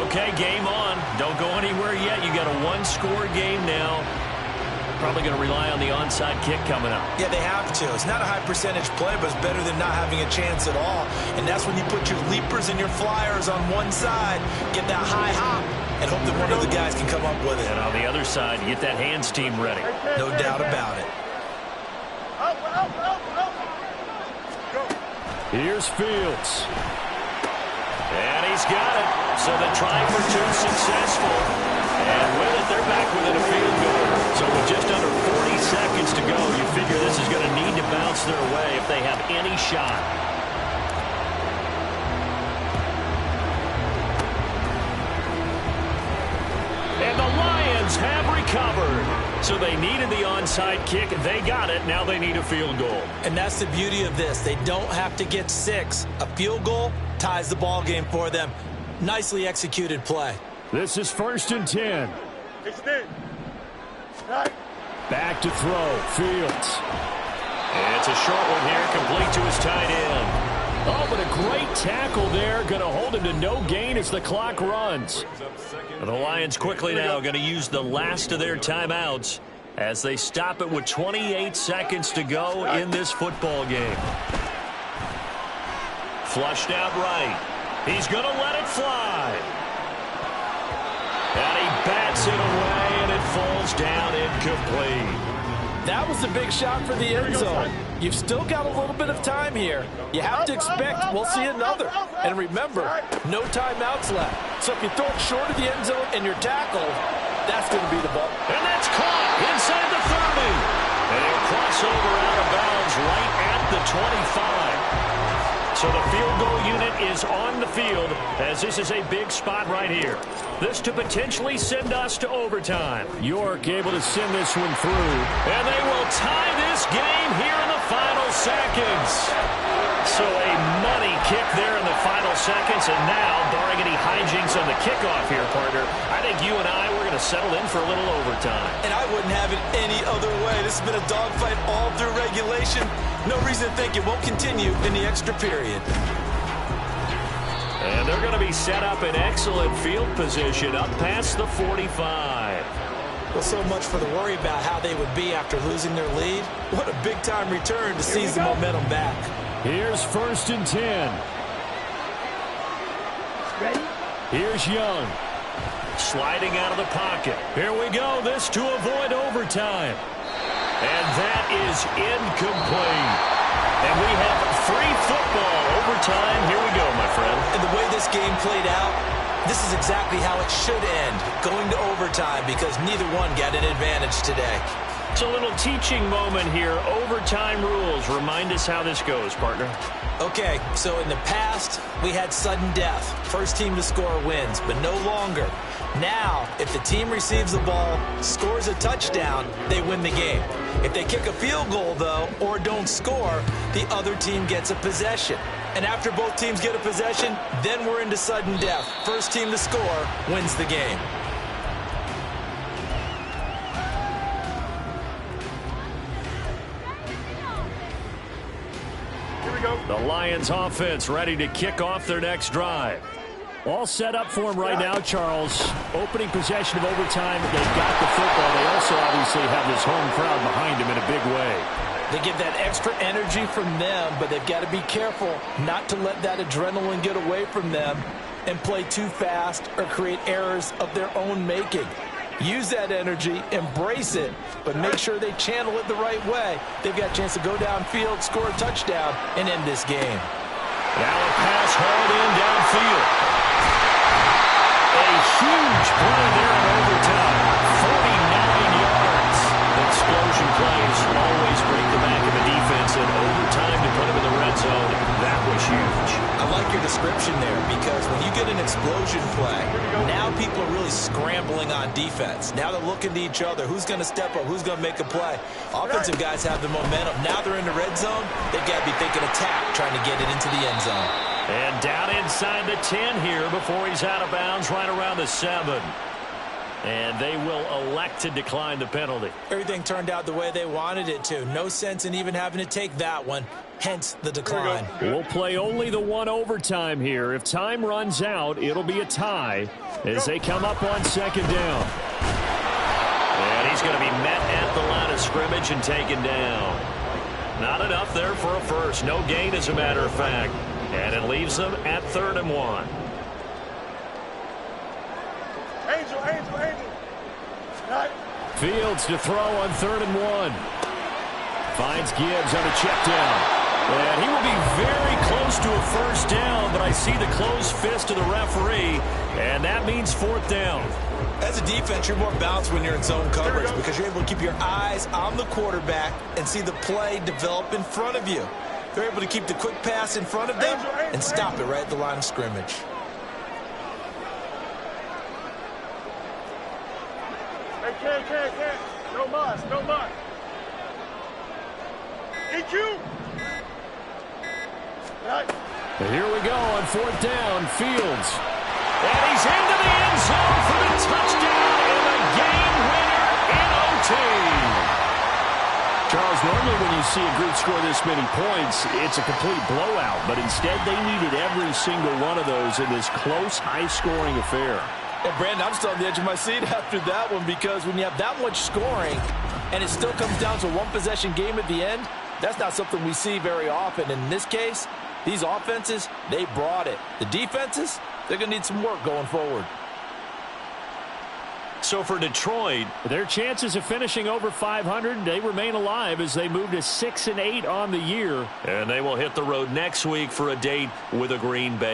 [SPEAKER 1] Okay, game on. Don't go anywhere yet. You got a one-score game now. Probably going to rely on the onside kick coming up.
[SPEAKER 3] Yeah, they have to. It's not a high-percentage play, but it's better than not having a chance at all. And that's when you put your leapers and your flyers on one side, get that high hop, and hope that one of the guys can come up with it.
[SPEAKER 1] And on the other side, you get that hands team ready.
[SPEAKER 3] No doubt about it.
[SPEAKER 1] Here's Fields. And he's got it. So the try for 2 successful. And with it, they're back within a field goal. So with just under 40 seconds to go, you figure this is going to need to bounce their way if they have any shot. And the Lions have recovered. So they needed the onside kick. They got it. Now they need a field goal.
[SPEAKER 3] And that's the beauty of this. They don't have to get 6. A field goal ties the ball game for them. Nicely executed play.
[SPEAKER 1] This is 1st and 10. Back to throw. Fields. And it's a short one here, complete to his tight end. Oh, but a great tackle there. Going to hold him to no gain as the clock runs. The Lions quickly now going to use the last of their timeouts as they stop it with 28 seconds to go in this football game. Flushed out right. He's going to let it fly. And he bats it away, and it falls down incomplete.
[SPEAKER 4] That was a big shot for the end zone. You've still got a little bit of time here. You have to expect we'll see another. And remember, no timeouts left. So if you throw it short of the end zone and you're tackled, that's going to be the ball.
[SPEAKER 1] And that's caught inside the 30. And he'll cross over out of bounds right at the 25. So the field goal unit is on the field as this is a big spot right here. This to potentially send us to overtime.
[SPEAKER 5] York able to send this one through.
[SPEAKER 1] And they will tie this game here in the final seconds. So a money kick there in the final seconds. And now, barring any hijinks on the kickoff here, partner, I think you and I, we're going to settle in for a little overtime.
[SPEAKER 3] And I wouldn't have it any other way. This has been a dogfight all through regulation. No reason to think it won't continue in the extra period.
[SPEAKER 1] And they're going to be set up in excellent field position up past the 45.
[SPEAKER 3] Well, so much for the worry about how they would be after losing their lead. What a big-time return to seize the momentum back.
[SPEAKER 5] Here's 1st and 10.
[SPEAKER 2] Ready?
[SPEAKER 5] Here's Young.
[SPEAKER 1] Sliding out of the pocket. Here we go. This to avoid overtime. And that is incomplete. And we have free football overtime. Here we go, my friend.
[SPEAKER 3] And the way this game played out, this is exactly how it should end, going to overtime, because neither one got an advantage today.
[SPEAKER 1] It's a little teaching moment here. Overtime rules. Remind us how this goes, partner.
[SPEAKER 3] Okay, so in the past, we had sudden death. First team to score wins, but no longer. Now, if the team receives the ball, scores a touchdown, they win the game. If they kick a field goal, though, or don't score, the other team gets a possession. And after both teams get a possession, then we're into sudden death. First team to score wins the game.
[SPEAKER 1] The Lions offense ready to kick off their next drive.
[SPEAKER 5] All set up for him right now, Charles. Opening possession of overtime. They've got the football. They also obviously have this home crowd behind them in a big way.
[SPEAKER 4] They get that extra energy from them, but they've got to be careful not to let that adrenaline get away from them and play too fast or create errors of their own making. Use that energy, embrace it, but make sure they channel it the right way. They've got a chance to go downfield, score a touchdown, and end this game.
[SPEAKER 1] Now a pass hauled in downfield. A huge play there in overtime. 49 yards. Explosion plays always break the back of the defense in overtime to put them in the red zone. That was huge.
[SPEAKER 3] I like your description there, because when you get an explosion play, now people are really scrambling on defense. Now they're looking to each other. Who's going to step up? Who's going to make a play? Offensive guys have the momentum. Now they're in the red zone. They've got to be thinking attack, trying to get it into the end zone.
[SPEAKER 1] And down inside the 10 here before he's out of bounds right around the 7. And they will elect to decline the penalty.
[SPEAKER 3] Everything turned out the way they wanted it to. No sense in even having to take that one, hence the decline.
[SPEAKER 5] We'll play only the one overtime here. If time runs out, it'll be a tie as they come up on 2nd down.
[SPEAKER 1] And he's going to be met at the line of scrimmage and taken down. Not enough there for a first. No gain, as a matter of fact. And it leaves them at 3rd and 1.
[SPEAKER 2] Angel.
[SPEAKER 5] Fields to throw on 3rd and 1. Finds Gibbs on a check down. And he will be very close to a first down, but I see the closed fist of the referee, and that means 4th down.
[SPEAKER 3] As a defense, you're more balanced when you're in zone coverage because you're able to keep your eyes on the quarterback and see the play develop in front of you. They're able to keep the quick pass in front of them and stop it right at the line of scrimmage.
[SPEAKER 2] Hey, no muss. EQ. Right.
[SPEAKER 5] Here we go on 4th down. Fields.
[SPEAKER 1] And he's into the end zone for the touchdown and the game winner in OT.
[SPEAKER 5] Charles, normally when you see a group score this many points, it's a complete blowout. But instead, they needed every single one of those in this close, high-scoring affair.
[SPEAKER 4] And Brandon, I'm still on the edge of my seat after that one, because when you have that much scoring and it still comes down to a one-possession game at the end, that's not something we see very often. In this case, these offenses, they brought it. The defenses, they're going to need some work going forward.
[SPEAKER 1] So for Detroit,
[SPEAKER 5] their chances of finishing over 500, they remain alive as they move to 6-8 on the year.
[SPEAKER 1] And they will hit the road next week for a date with a Green Bay